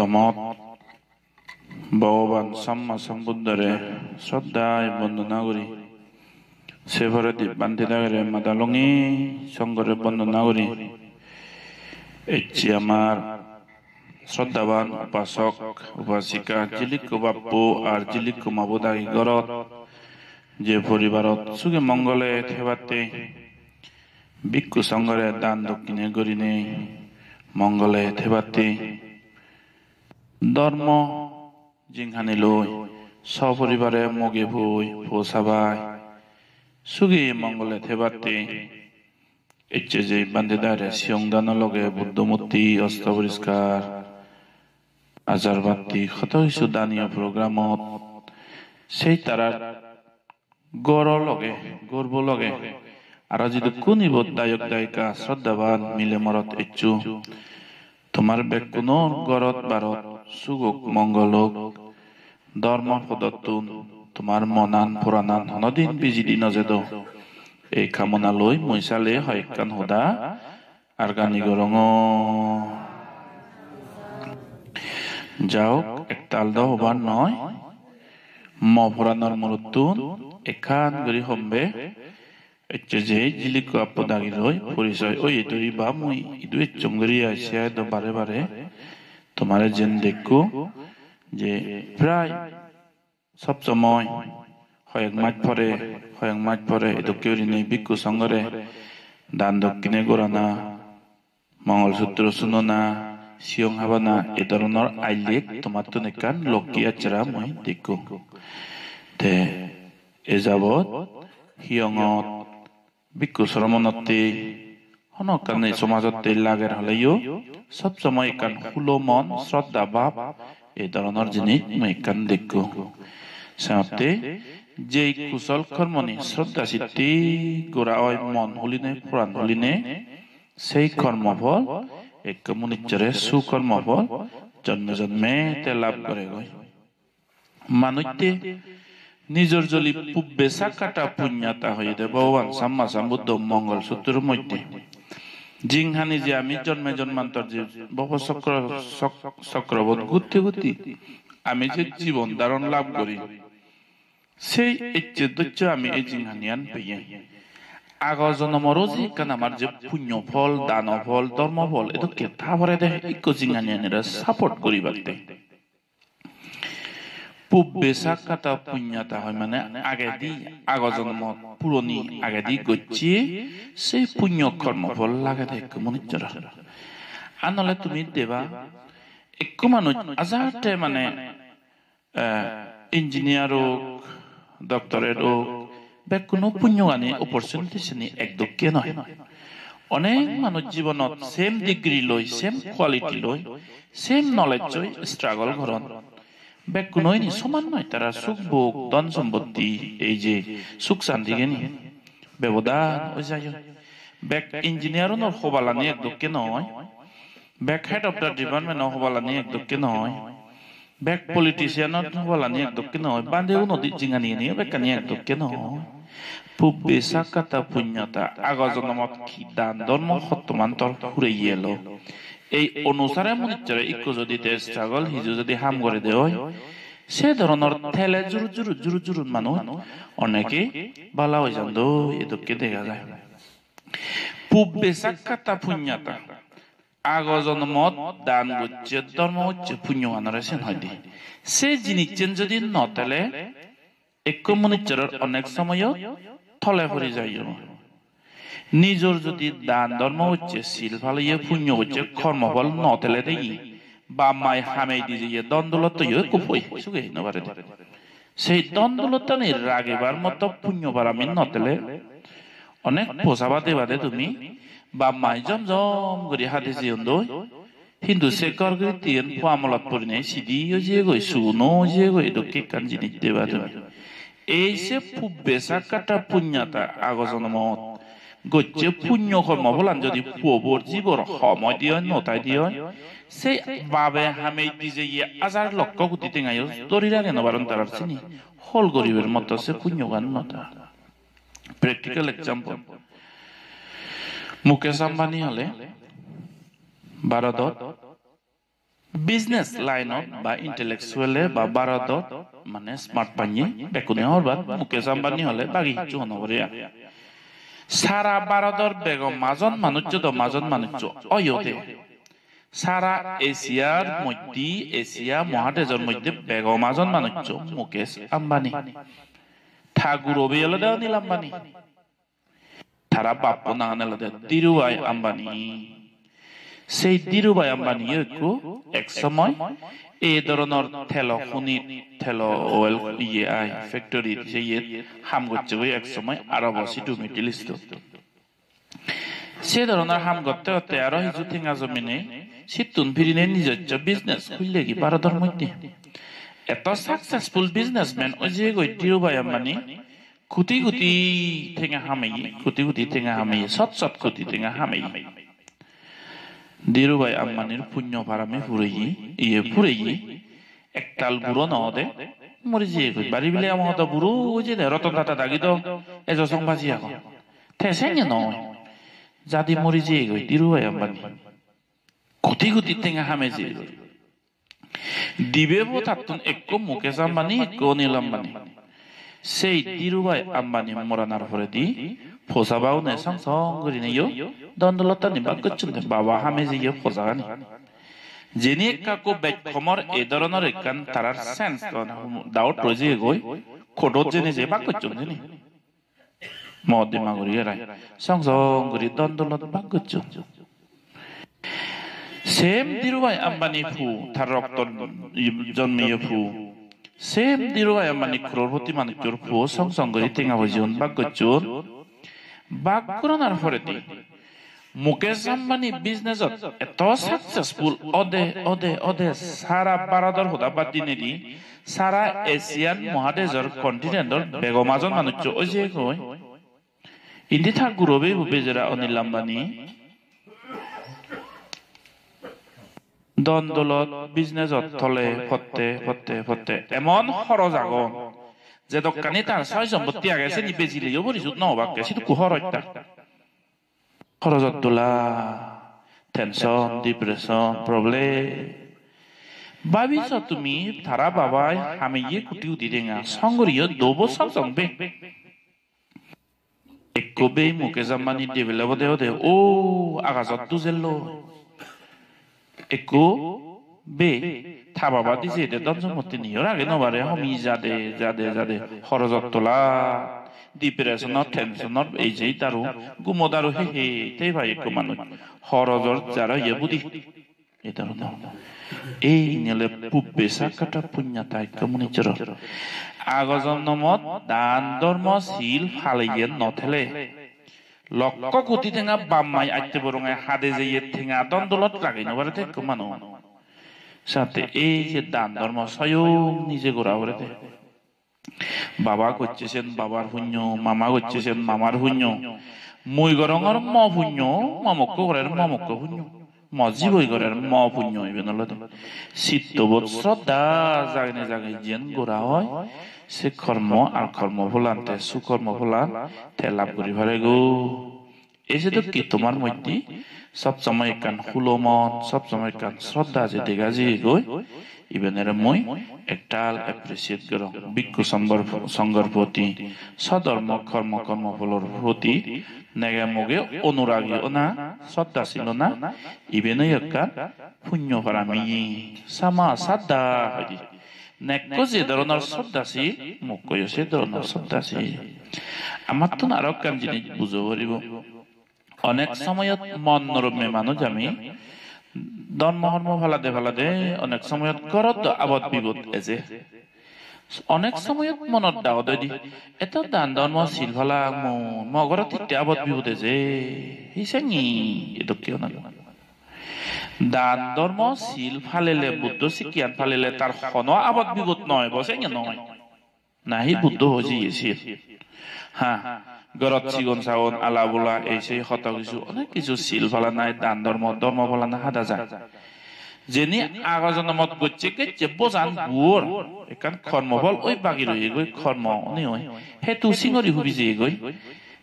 প্রথমত ভগবান সম্মা সম্বুদ্ধরে শ্রদ্ধায় বন্দনা করি, সেভরে দিব্যান্তি দাগরে মাদালঙ্গি সঙ্গরে বন্দনা করি। এটি আমার শ্রদ্ধাবান উপাসক উপাসিকা জিলিকু বাপ্পু আর জিলিকু মাবুদাগি গরত যে পরিবারত সুখে মঙ্গলে থেবাতে ভিক্ষু সঙ্গরে দান দক্ষিণে গরিনে মঙ্গলে থেবাতে ধর্ম জিংহানি লই সপরিবারে মগে ভুই পোসাবাই সুখী মঙ্গলে থেবাতে ইচ্ছে যে বান্দিদারে সিয়ংদান লগে বুদ্ধমূর্তি অস্ত পরিষ্কার আজার বাতি কত কিছু দানীয় প্রোগ্রামত সেই তারার গড় লগে গর্ব লগে আর যদি কোনিব দায়ক দায়িকা শ্রদ্ধাবান মিলে মরত ইচ্ছু তোমার বেকুন গরত বারত সুগক মঙ্গলক ধর্ম পদত্তুন তোমার মনান পুরানান হনদিন বিজিদি নজেদ এই কামনা লই মৈসালে হয়কান হুদা আর গানি গরং যাও একতাল দ হবার নয় ম পুরানোর মরুত্তুন এখান গরি হম্বে যে জিলিকু আপদাগি লই পরিচয় ওই ইদুই বা মুই ইদুই চঙ্গরি আসিয়ায় তো বারে বারে তোমারে যেন দেখু যে প্রায় সব সময় হয়েক মাছ পরে এতো কেউ নেই ভিক্ষু সঙ্গরে দান দক্ষিণে গোরানা মঙ্গলসূত্র শুনো সিয়ং হাবানা এ ধরনের আইলেক তোমার তো নেকান লক্ষ্মী আচরা মই দেখু তে এ যাবৎ হিয়ঙত ভিক্ষু শ্রমণতে হনকানে সমাজতে লাগের হলেও সব সময় কান হুলো মন শ্রদ্ধা ভাব এই ধরনের জিনিস মই কান দেখু সাথে যে কুশল কর্মনি শ্রদ্ধা সিদ্ধি গোড়া হয় মন হলিনে প্রাণ হলিনে সেই কর্মফল এক মুনিচরে সুকর্মফল জন্ম জন্মে তে লাভ করে গয় মানুষতে নিজের জলি পুব্বে সাকাটা পুণ্যতা হয়ে দে ভগবান সাম্মা সম্বুদ্ধ মঙ্গল সূত্রের মধ্যে জিংহানি যে আমি জন্মে জন্মান্তর যে বহু চক্রবত ঘুরতে ঘুরতে আমি যে জীবন ধারণ লাভ করি সেই ইচ্ছে দৈত্য আমি এই জিংহানিয়ান পেয়ে আগ জন্মরও যে কান আমার যে পুণ্য ফল দান ফল ধর্ম ফল এদেরকে তারপরে দেখে ইকো জিংহানিয়ানেরা সাপোর্ট করিবার দেয় পুব্বে সাকাটা পুণ্যতা হয় মানে আগে দি আগ জন্ম পুরনি আগে দি গচ্ছিয়ে সেই পুণ্য কর্মফল লাগে দেয় মনিচরা আনলে তুমি দেবা একটু মানুষ আজারটে মানে ইঞ্জিনিয়ার হোক ডক্টরেট হোক বা কোনো পুণ্যগানে অপরচুনিটি চিনি একদকে নয় অনেক মানুষ জীবনত সেম ডিগ্রি লই সেম কোয়ালিটি লই সেম নলেজ লই স্ট্রাগল ঘরন ব্যাক কোনোই নি সমান নয় তারা সুখ ভোগ ধন সম্পত্তি এই যে সুখ শান্তি গেনি ব্যবধান ওই যাই ব্যাক ইঞ্জিনিয়ারও নর হবালানি একদকে নয় back head of the department হবালানি একদকে নয় ব্যাক পলিটিশিয়ান হবালানি একদকে নয় বান্ধেও নদী জিঙানি নিয়ে বেকানি একদকে নয় পুব্বে সাকাতা পুণ্যতা আগ জন্মত কি দান ধর্ম সত্যমান্তর ঘুরে এলো এই অনুসারে মনিচরে ইকো যদি স্ট্রাগল হিজু যদি হাম করে দেয় সে ধরনের ঠেলে জুরু মানুষ অনেকে বালা হয়ে যান এদেরকে দেখা যায় পুব্বে সাকাতা পুণ্যতা আগ জন্মত দান হচ্ছে ধর্ম হচ্ছে পুণ্য আনারে সেন হয় দি সে জিনিস যদি নতেলে এক মনিচরের অনেক সময় থলে পড়ে যায় নিজের যদি দান ধর্ম হচ্ছে শিল ভালো পুণ্য হচ্ছে কর্মফল নতেলে দেই বা মায় হামে দিয়ে দ্বন্দ্বলত কুপই সুগে নবারে সেই দ্বন্দ্বলতা নেই রাগেবার মতো পুণ্য বারামি নতেলে অনেক পোষাবাদে বাদে তুমি বা মায় জমজম করে হাতে যেন হিন্দু সে করগিন আমলত পড়ি নাই সিদি যে গই সুনো যে গই দকে কান জিনিস দেবা তুমি এই সে পুব্বে সাকাটা পুণ্যতা আগ জন্মত গচ্ছে পুণ্য কর্ম বলান যদি পবর জীবর সময় দিয়ে নতাই দিয়ে সেই বাবে হামে দিয়ে আজার লক্ষ কোটি টেঙাই দরিরা কেন বারণ তার চিনি হল গরিবের মতো সে পুণ্য গান নতা প্র্যাকটিক্যাল এক্সাম্পল মুকেশ আম্বানি হলে ভারতত বিজনেস লাইনত বা ইন্টেলেকচুৱেলে বা ভাৰতত মানে স্মার্ট পানি বেকুনে হরবাত মুকেশ আম্বানি হলে বাকি কিছু হনবরিয়া সারা ভারতর বেগম মাজন মানুষ অয়তে সারা এশিয়ার মধ্যে এশিয়া মহাদেশের মধ্যে বেগম মানুষ মুকেশ আম্বানি ঠাকুর অবিয়লে অনিল আম্বানি তারা বাপ না ধীরুভাই আম্বানি সেই ধীরুভাই আম্বানি এক সময় এই ধরনের তেল খনি তেল অয়েল ফ্যাক্টরি হাম করছে এক সময় আরব সিটু মিডিল ইস্ট সে ধরনের হাম করতে করতে আরো হিজু ঠেঙ্গা জমিনে সিটুন ফিরিনে নিজস্ব বিজনেস খুললে কি ভারতের মধ্যে এত সাকসেসফুল বিজনেসম্যান ওই যে ধীরুভাই আম্বানি কোটি কোটি ঠেঙ্গা হামাই সৎ কোটি ঠেঙ্গা হামাই ধীরুভাই আম্বানির পুণ্য পারামে ফুরেই একটাল বুড়ো নদে মরে যেয়ে কই বাড়ি বিলে আমার তো বুড়ো যে রতন টাটা দাগি তো এজ সংবাজি এখন ঠেসেঙে নয় জাদি মরে যেয়ে কই ধীরুভাই আম্বানি কোটি কোটি ঠেঙ্গা হামে যেয়ে দিবে থাকতুন একো মুকেশ আম্বানি একো অনিল আম্বানি সেই ধীরুভাই আম্বানি মরানার পরে দি ফোসাবাও নে সংসঙ্গরি নেই দন্দলতা নিবাক করছেন বাবা হামে যে ফোসাগানি যিনি কাকো বেক্ষমর এ ধরনের একখান তারার সেন্স ডাউট রয়েছে গই খোটত জেনে যে বাক করছেন জানি মদিমা করি রায় সংসঙ্গরি দন্দলত বাক করছেন সেম ধীরুভাই আম্বানি ফু তার রক্ত জন্মিয়ে ফু সেম ধীরুভাই আম্বানি ক্রোড়পতি মানুষের ফু সংসঙ্গরি টেঙা হয়েছেন বাক করছেন বাক করানোর পরে মুকেশ আম্বানি বিজনেসত এত সাকসেসফুল অদে সারা ভারতের হুদাবাদ দিনে দি সারা এশিয়ান মহাদেশের কন্টিনেন্টর বেগমাজন মানুষ ওই যে কই ইন্দি ঠাকুর বেজেরা অনিল আম্বানি দন্দলত বিজনেসত থলে ফতে এমন খরচ আগন যে দোকানে তার ছয় সম্পত্তি আগে সে বেচিলেও পরিশোধ নহবাকে সেটা কুহর হত্যা খরচত তোলা টেনশন ডিপ্রেশন প্রবলেম ভাবিছ তুমি তারা বাবাই আমি ইয়ে কুটি উঠি দেঙা সঙ্গরিয় দোব সঙ্গে একবে মুকেশ আম্বানি ডেভেলপ দে ও আকাশত দুজেলো একো বে থাবাবা দিছে এটা দঞ্জমতি নিয়র আগে নবারে হমি যাদে খরচত তোলা ডিপ্রেশনত টেনশনত এই যে তারও গুমদারও হে তাই ভাই একো মানুষ খরচর যারা ইয়ে বুদ্ধি এটারও না এই নিলে পুব্বে সাকাটা পুণ্যাতাই কমুনিচর আগজন্মত দান ধর্ম শীল ফালাইয়ে নথেলে লক্ষ কোটি ঠেঙা বাম্মাই আইতে বরঙায় হাদে যে ঠেঙা দন্দলত লাগাই নবারে থেকে মানুষ সাথে এই যে দান ধর্ম স্বয়ং নিজে গোড়া করে দে বাবা করছেন বাবার পুণ্য মামা করছেন মামার পুণ্য মই গরঙর ম পুণ্য মমক্ক করের মমক্ক পুণ্য মজিবই করের ম পুণ্য হইবে নলদে চিত্তবোধ শ্রদ্ধা জাগাই যেন গোড়া হয় সে কর্ম আর কর্ম ফলান্তে সুকর্ম ফলান তে লাভ করি পারে গো এই যে তো কি তোমার মধ্যে সবসময় কান হুলমন সবসময় কান শ্রদ্ধা যে দেখা যে গই ইবেনের মই একটাল অ্যাপ্রিসিয়েট করো বিক্ষু সঙ্গর প্রতি সধর্ম কর্মফলর প্রতি নেগে মগে অনুরাগী না শ্রদ্ধা ছিল না ইবেনে একটা পুণ্য পারামি সামা সাদা হইদি নেকো যে ধরনের শ্রদ্ধাশীল মুখ্য সে ধরনের শ্রদ্ধাশীল আমার তো আরো কান জিনিস বুঝো পারিব অনেক সময়ত মন নরমে মানুষ আমি ধর্ম ফালাদে অনেক সময়ত ঘরত আবদ বিপদ এজে অনেক সময়ত মনত দাও দি এত দান ধর্ম শিল ফালা মগৰত এতিয়া আবদ বিপদ এজে হিসেঙি এটো কিয় না দান ধর্ম শিল ফালেলে বুদ্ধ শিকিয়ান ফালেলে তার খন আবদ বিপদ নয় বসেঙে নয় নাহি বুদ্ধ হয়েছে হ্যাঁ গরত চিগন চাগন আলা বোলা এই সেই শত কিছু অনেক কিছু শিল ফালা নাই দান ধর্ম ফালা না হাদা যায় যেনি আগজনমত গচ্ছে গেছে বোজান গুর এখান কর্মফল ওই বাকি রয়ে গই কর্ম নে ওই হেতু সিঙরি হুবি যে গই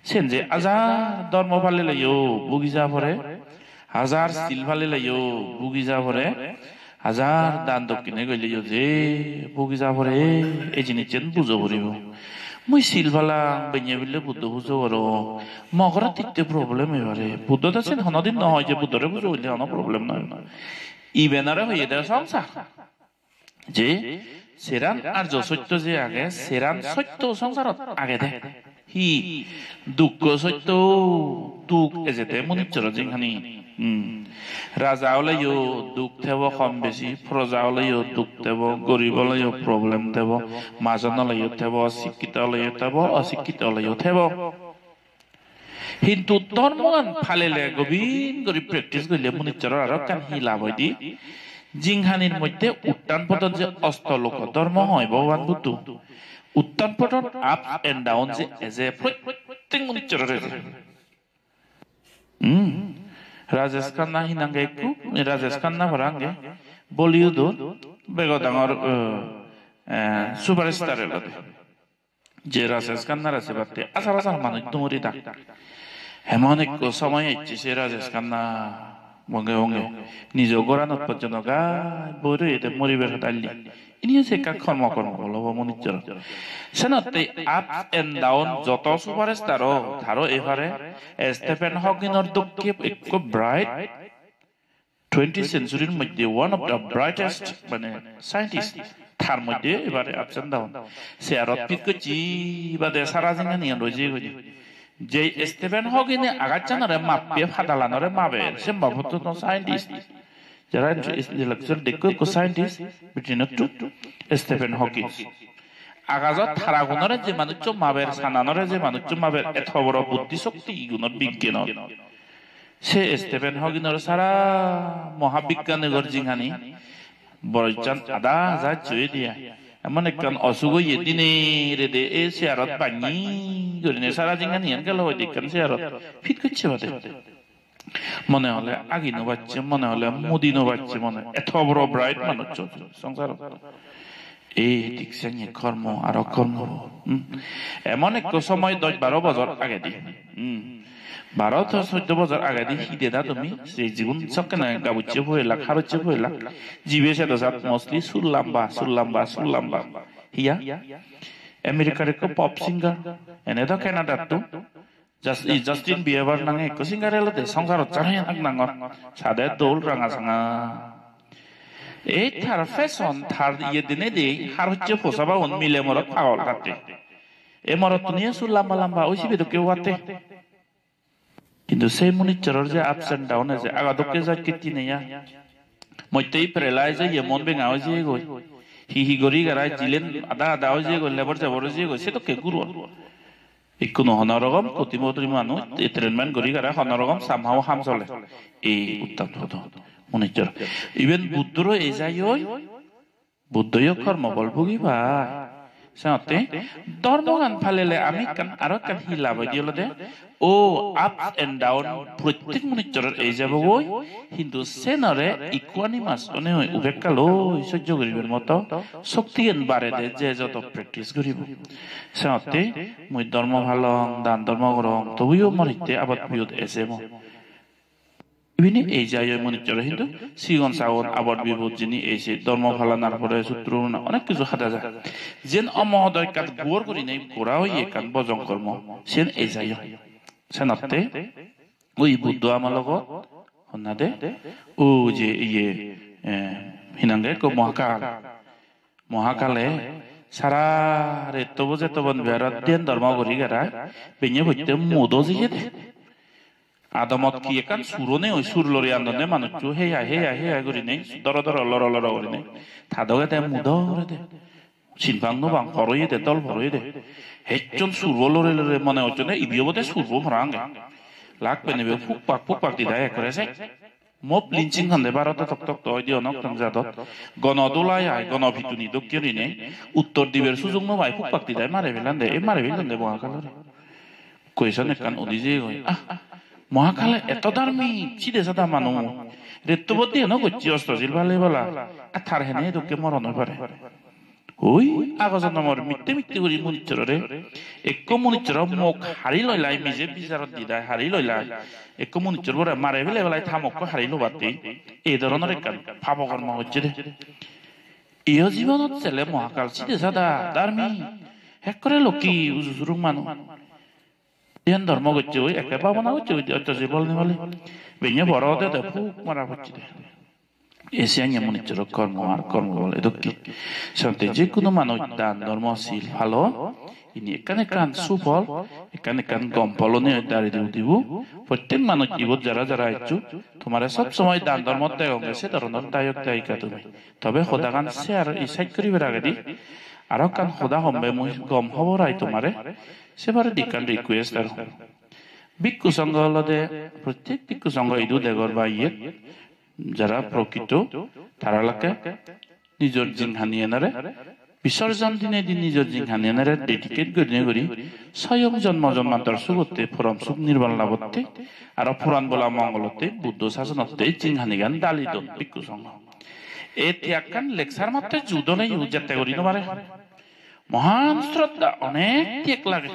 সেন যে আজার ধর্ম ফালে লাইও বুগি যা পরে হাজার শিল ফালে লাইও বুগি যা পরে হাজার দান দক্ষিণে গেলে যে বগি যাবরে এই জিনিস যেন বুঝো ভরিব মুই সিলভালা বেñে বিলে বুদ্ধ বুঝো করো মগরা তিতে প্রবলেম এবারে বুদ্ধ আছে হনদিন নহয় যে বুদ্ধরে বুঝো হইলে কোনো প্রবলেম নাই ইবেনারে হইয়ে দেয় সংসার যে সেরান আর সত্য যে আগে সেরান সত্য সংসারত আগে দে হি দুঃখ সত্য দুঃখ এজেতে মনিচর যেখানি রাজা হলেও দুঃখ থেব কম বেশি প্রজা হলেও দুঃখ থেব গরিব হলেও প্রবলেম থেব মাজন হলেও থেব শিক্ষিত হলেও থেব অশিক্ষিত হলেও থেব কিন্তু ধর্মগান ফালিলে গভীর করে প্র্যাকটিস করলে মনিচর আরো কান হি লাভ হয় দি জিংহানির মধ্যে উত্তান পতন যে অস্তলোক ধর্ম হয় ভগবান বুদ্ধ উত্তান পতন আপ এন্ড ডাউন যে এজ এ প্রত্যেক মনিচরের রাজেশ খান্না হিনাঙ্গে একটু রাজেশ খান্না ভরাঙ্গে বলিউড বেগো ডাঙর সুপারস্টার এলো যে রাজেশ খান্নার আছে বাতে আসার আসার মানুষ তুমরি ডাক এমন এক সময় ইচ্ছে সে রাজেশ খান্না মঙ্গে মঙ্গে নিজ গোড়ানত পর্যন্ত গায় বইরে এতে মরিবের হাতালি ইনি হচ্ছে কাক কর্ম বলো মনিচর সেনতে আপ এন্ড ডাউন যত সুপারস্টার ধারো এবারে স্টেফেন হকিংর দুঃখে এক ব্রাইট 20th সেঞ্চুরির মধ্যে ওয়ান অফ দ্য ব্রাইটেস্ট মানে সায়েন্টিস্ট তার মধ্যে এবারে আপস এন্ড ডাউন সে আর পিক করছি বাদে সারা জিঙ্গা নিয়ে রয়েছে যে স্টেফেন হকিংয়ে আঘাত জানারে মাপবে ফাদালানরে মাপে সে সম্ভবত সায়েন্টিস্ট যারা ইন্টেলেকচুয়াল দেখো সায়েন্টিস্ট বিটুইন স্টেফেন হকিং আগাজত থারা গুণরে যে মানুষ মাবের সানানরে যে মানুষ মাবের এত বড় বুদ্ধি শক্তি গুণর বিজ্ঞান সে স্টেফেন হকিংর সারা মহাবিজ্ঞানের জিঙ্গানি বড়জান আদা যা জয় দিয়া এমন একখান অসুখ এদিনে রে দে এ শেয়ারত পানি গরিনে সারা জিঙ্গানি গেল ওই দেখখান শেয়ারত ফিট করছে বাদে মনে হলে আগিনো বাচ্চে মনে হলে মুদিনো বাচ্চে মনে এত বড় ব্রাইট মানুষ সংসার এই দিকছে কর্ম আর কর্ম এমন এক সময় 10-12 বছর আগে দি 12-14 বছর আগে দি হিদে দা তুমি সেই জীবন সবকে না গাবুচ্ছে হইলা খারুচ্ছে হইলা জিবে সে তো সাত মসলি সুল্লাম্বা হিয়া আমেরিকার এক পপ সিঙ্গার এনে তো কানাডা তো জাস্টিন বিয়েবার নাঙে এক সিঙ্গার এলোতে সংসার চালাই নাঙর সাদে দোল রাঙা সাঙা এই থার ফ্যাশন থার ইয়ে দিনে দেই হার হচ্ছে ফোসাবা অন মিলে মরত পাগল কাটে এ মরত নিয়ে সুল্লাম্বা ওইসি বেদ কেউ আতে কিন্তু সেই মনিচরের যে আপস এন্ড ডাউন আছে আগাদকে যা কীর্তি নেয়া মইতেই প্রেলায় যে এমন বেঙা হয়েছে গই হি গরি গারায় জিলেন আদা হয়েছে গই লেবার যাবর হয়েছে গই সে তো কে গুরু ইকুনো হনরগম প্রতিমন্ত্রী মানুষ ট্রেনমেন্ট গরি গারা হনরগম সামহাও হাম চলে এই উত্তম হতো মনিচর ইভেন বুদ্ধর এই যাই বুদ্ধয় কর্ম বল ভুগিবা সাথে ধর্মগান ফালেলে আমি কান আরো কান হিলাব দিল দে ও আপ এন্ড ডাউন প্রত্যেক মনিচরের এই যাব গই কিন্তু সেনরে ইকুয়ানিমাস অনে হয় উপেক্ষা লই সহ্য করিবার মতো শক্তি এন বাড়ে দে যে যত প্র্যাকটিস করিব সাথে মই ধর্ম ভালো দান ধর্ম করম তবুও মরিতে আবাদ বিয়ত এসে মো ইভিনে এই যাই মনিচর হিন্দু সিগন সাগন আবাদ বিপদ যিনি এসে ধর্ম ফালানার পরে সূত্র অনেক কিছু খাটা যায় যেন অমহোদয় কাত গোর করি নাই গোড়া হইয়ে কান বজং কর্ম সেন এই যাই সেনাতে ওই বুদ্ধ আমার লগত হন্না দে ও যে ইয়ে হিনাঙ্গে কো মহাকালে সারা রে তবু যে তবন বেরত দেন ধর্ম করি গেরা বেñe হইতে মোদো জিয়ে দে আদমত কি একান সুরনে ওই সুর লরি আন্দনে মানুষ হেয়া করি নেই দর লর করি নেই থাদগে দে মুদরে দে সিনপাং বাং ফরয়ে দে দল ফরয়ে দে হেচন সুর লরে মনে হচ্ছে না ইবিয়বতে সুর ভরাঙ্গে লাগবে নেবে ফুক পাক দি দায় করে সে মপ লিঞ্চিং খান্দে ভারতে তক তয় দিও নক তং জাদত গণদোলায় আয় গণভিতুনি দক্ষিণী নেই উত্তর দ্বীপের সুযোগ নবাই ফুক পাক দি দায় মারে ফেলান দে মহাকালরে কইসন একান ওদিজে গই মহাকালে এত দার্মি চিদে সাদা মানু রেত্তবতী ন করছি অস্ত্রশীল ভালে বলা আর থার হেনে তোকে মরণ পারে ওই আগজনমৰ মিট্টে কৰি মনিচৰৰে এক মনিচৰ মোক হাৰি লইলাই মিজে বিচাৰত দিদাই হাৰি লইলাই এক মনিচৰ বৰা মাৰে বেলাই থামক হাৰি লবাতে এই ধৰণৰ এক পাপকৰ্ম হচ্ছে দে ইয় জীবনত ছেলে মহাকাল চিদে সাদা দার্মি হেক করে লোকি উজুরুং মানু ইয়ান ধর্ম করছে ওই একে পাবনা হচ্ছে ওই অত্যাচার বলনে বলে বেñe বড় দে ফুক মারা হচ্ছে দে এসিয়ান মনিচর কর্ম আর কর্ম বলে দুঃখী সাথে যে কোনো মানুষ দান ধর্মশীল ভালো ইনি এখানে কান সুফল এখানে কান গম ফলনে দাঁড়িয়ে দিব প্রত্যেক মানুষ জীবত যারা যারা আইছো তোমার সব সময় দান ধর্ম ত্যাগ গেছে ধরনের দায়ক দায়িকা তুমি তবে খোদা কান শেয়ার ইসাইড করিবার আগে দি আরো কান খোদা হম্বে মুই গম হবরাই তোমারে সেবারে দিকান রিকোয়েস্ট আর ভিক্ষু সংঘ হলদে প্রত্যেক ভিক্ষু সংঘ ইদু দেগর বা ইয়ে যারা প্রকৃত তারা লাগে নিজের জিংহানি এনারে বিসর্জন দিনে দিন নিজের জিংহানি এনারে ডেডিকেট করি স্বয়ং জন্ম জন্মান্তর সুগতে ফরম সুখ নির্বাণ লাভতে আর পুরাণ বলা মঙ্গলতে বুদ্ধ শাসনতে জিংহানি গান দালিত ভিক্ষু সংঘ এ ত্যাগান লেকচার মাত্রে যুদ্ধ নেই যাতে করি নবারে মহান শ্রদ্ধা অনেক ত্যাগ লাগে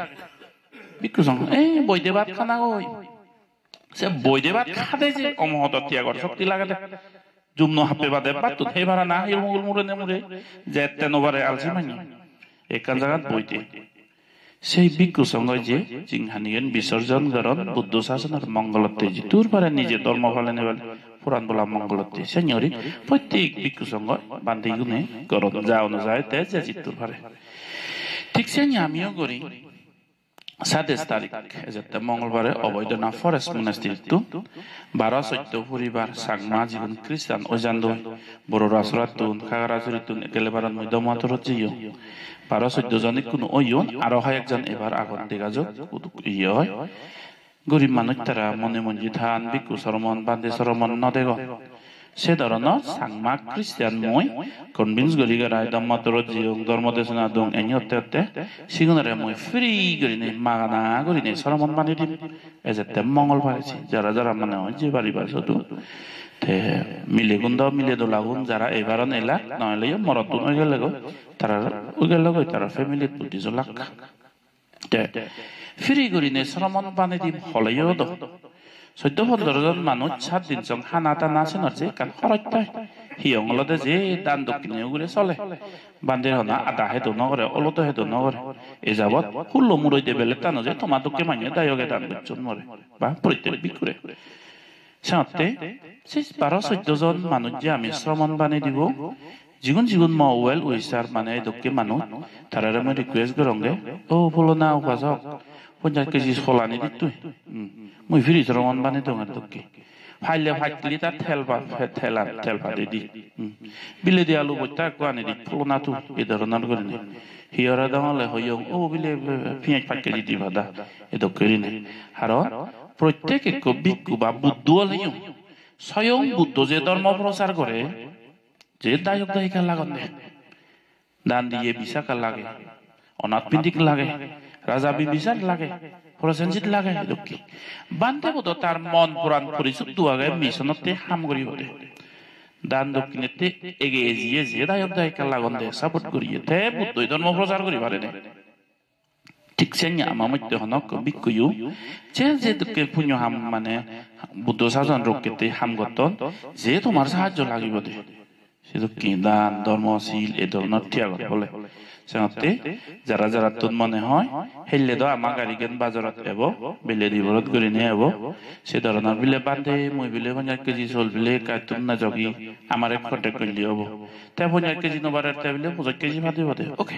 ভিক্ষু সংঘ এই বৈদেবাদ খানা ওই সে বৈদেবাদ খাদে যে অমহত ত্যাগর শক্তি লাগে জুমন হাপে বাদে বাতু হে ভাড়া না এর মুগুল মুরে নেমুরে যেতে নবারে আলসি মানি একান জায়গাত বইতে সেই ভিক্ষু সংঘ যে জিংহানিগেন বিসর্জন গরণ বুদ্ধ শাসনের মঙ্গলতে যে দূর পারে নিজে ধর্ম ফলে নেবেন পুরাণ বলা মঙ্গলতে সেñori প্রত্যেক ভিক্ষু সংঘ বান্ধি গুনে গরণ যাও না যায় তে যে জিতুর পারে ঠিক সেনি আমিও করি 27 তারিখ যেতে মঙ্গলবারে অবৈধনা ফরেস্ট মনাস্ট্রিটো 12-14 পরিবার সাংমা জীবন খ্রিস্টান ওজান্দ বড় রাসরাতুন খাগরাজরিতুন একেলেবারান মধ্যমাতর জিও 12-14 জনে কোন ওয়ন আর হয় একজন এবার আগন দেগাজক ইয় হয় গরিব মানুষ তারা মনে মনে ধান ভিক্ষু সরমন বান্দে সরমন নদেগ সে ধরনের সাংমা খ্রিস্টান মই কনভিন্স গরি গরাই দম্মাতর জিও ধর্মদেশনা দং এনিয়তে সিগুনরে মই ফ্রি গরিনে মাগানা গরিনে সরমন বানি দিম এজেতে মঙ্গলবার যারা যারা মানে হয় যে বাড়ি বাসতো তে মিলে গুন্দ মিলে দোলাগুন যারা এবারন এলা নইলে মরতুন হয়ে গেল তারা ওই গেল তারা ফ্যামিলি পুটি জলাক তে ফ্রি গরিনে সরমন বানি দিম হলেও দ 14-15 জন মানুষ 7 দিন সং হানা টানা আছে নছে কান খরচতাই হিয়ং লদে যে দান দক্ষিণে উগুরে চলে বান্দে হনা আদা হেতু নগরে অলতো হেতু নগরে এ যাবত হুল্লো মুরই দে বেলে টানো যে তোমা দকে মানে দায়গে দান করছন মরে বা প্রত্যেক বিকুরে সাথে 12-14 জন মানুষ যে আমি শ্রমণ বানি দিব জীবন মাওয়েল ওইসার মানে দকে মানুষ তারারে আমি রিকোয়েস্ট করঙ্গে ও বলো না উপাসক 50 কেজি ফলানি দিত মুই ফ্রি শ্রমণ বানি দঙ্গার দকে ফাইলে ফাইতলি তা থেলবা দি বিলে দি আলু বইতা কোয়ানি দি ফলনা তু এ ধরনের করে নে হিয়রা দামলে হইও ও বিলে পিঁয়াজ 5 কেজি দিবা দা এ দকেরি নে আর প্রত্যেক এক ভিক্ষু বা বুদ্ধ হইও স্বয়ং বুদ্ধ যে ধর্ম প্রচার করে যে দায়ক দায়িকা লাগন দে দান দিয়ে বিশাখা লাগে অনাথ পিন্দিক লাগে রাজা বিবিচার লাগে প্রসেনজিত লাগে দুঃখী বান্ধে বোধ তার মন পুরাণ পরিশুদ্ধ দুয়াগে মিশনতে হাম করি বলে দান দক্ষিণেতে এগিয়ে এজিয়ে যে দায়ক দায়িকা লাগন দে সাপোর্ট করিয়ে তে বুদ্ধ ধর্ম প্রচার করি পারে না ঠিক সেনি আমার মধ্যে হনক বিক্ষুয়ু যে দুঃখে পুণ্য হাম মানে বুদ্ধ শাসন রক্ষিতে হাম গতন যে তোমার সাহায্য লাগিব দে সে দুঃখী দান ধর্মশীল এ ধরনের ত্যাগ বলে সাথে যারা যারা তুন মনে হয় হেললে দ আমা গাড়ি গেন বাজারত এব বিলে দিবরত করি নে এব সে ধরনের বিলে বান্ধে মই বিলে 50 কেজি চল বিলে কাতুন না জগি আমারে কন্টাক্ট করলি হবো তে 50 কেজি নবারের তে বিলে 50 কেজি ভাতে বদে ওকে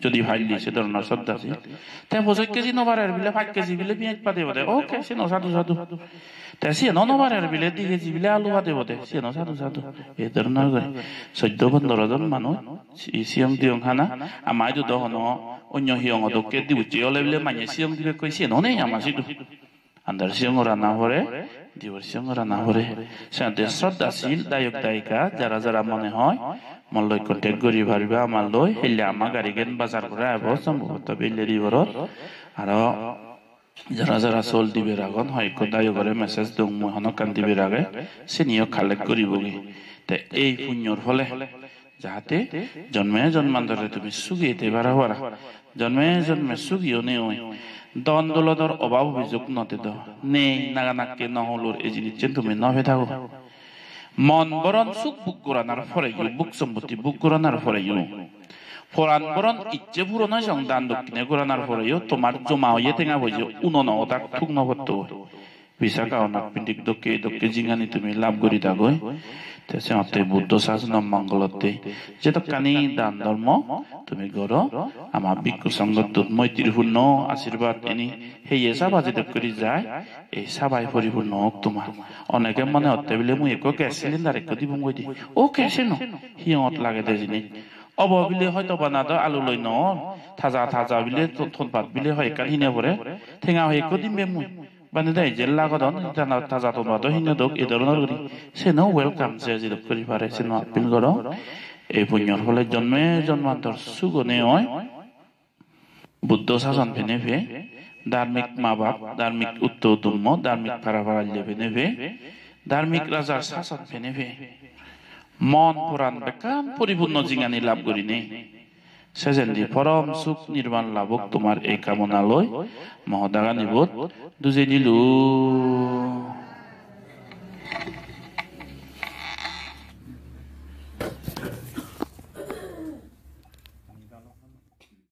যদি ভাইলি সে ধরনের শ্রদ্ধা আছে তে 50 কেজি নবারের বিলে 5 কেজি বিলে পেঁয়াজ পাতে বদে ওকে সে সাধু সাধু তে সে নবারের বিলে 2 কেজি বিলে আলু ভাতে বদে সে সাধু সাধু এ ধরনের করে 14-15 জন মানুষ সিয়ং দিয়ং হানা আমায় তো দহনো অন্য হিয়ং দকে দিউচি হলে বিলে মানে সিয়ং দিবে কইছে ননে আমাসিদু আন্দার সিয়ং রান্না হরে দিবর সিয়ং রান্না হরে সাথে শ্রদ্ধাশীল দায়ক দায়িকা যারা যারা মনে হয় মল্লয় কন্টেক্ট করি ভারিবা আমার লই হেলে আমা গাড়ি গেন বাজার করে আইব সম্ভবত বিলে দিবর আর যারা যারা চল দিবে রাগন হয় দায়ক করে মেসেজ দং মহন কান দিবে রাগে সে নিয়ে কালেক্ট করিবগি তে এই পুণ্যর ফলে যাহাতে জন্মে জন্মান্তরে তুমি সুগিয়েতে পারা পারা জন্মে জন্মে সুগিও নে ওই দন দৌলতর অভাব অভিযোগ নতে দ নেই নাগানাকে নহলুর এই জিনিস তুমি নভে থাকো মন বরণ সুখ বুক করানোর ফলে বুক সম্পত্তি বুক করানোর ফলে ফরান বরণ ইচ্ছে পূরণ হয় দান দক্ষিণে করানোর ফলে তোমার জমা হইয়ে টেঙা বইছে উনন তাক থুক নবত্ত বিশাখা অনাক পিণ্ডিক দক্ষে দক্ষে জিঙানি তুমি লাভ করি থাকো তেসে বুদ্ধ শাসন মঙ্গলতে যেটা কানি দান ধর্ম তুমি গড় আমার ভিক্ষু সংগত মৈত্রীপূর্ণ আশীর্বাদ এনি সেই সাবা যেটা করি যায় এই সাবাই পরিপূর্ণ হোক তোমার অনেকে মনে হতে বলে মুই এক গ্যাস সিলিন্ডার এক দিব মই দি ও কেসে ন হিয়ত লাগে দে জিনিস অব বিলে হয়তো বানাদ আলু লই ন থাজা থাজা বিলে থন ভাত বিলে হয় কাল হিনে পরে ঠেঙা হয়ে কদিমবে মুই বানে দেয় যে লাগদন তাজা তো বাদ হিনে দক এই ধরনের করি সে নো ওয়েলকাম সে যে করি পারে সে নো আপিল করো এই পুণ্যর ফলে জন্মে জন্মান্তর সুগনে হয় বুদ্ধ শাসন ফেনে ফে ধার্মিক মা বাপ ধার্মিক উত্তর ধর্ম ধার্মিক পারাপারাল্য ফেনে ফে ধার্মিক রাজার শাসন ফেনে ফে মন পুরাণ বেকান পরিপূর্ণ জিঙানি লাভ করি নেই সেজেন্দি পরম সুখ নির্মাণ লাভক তোমার এই কামনা লয় মহদাগা নিবোধ দুজে নিলু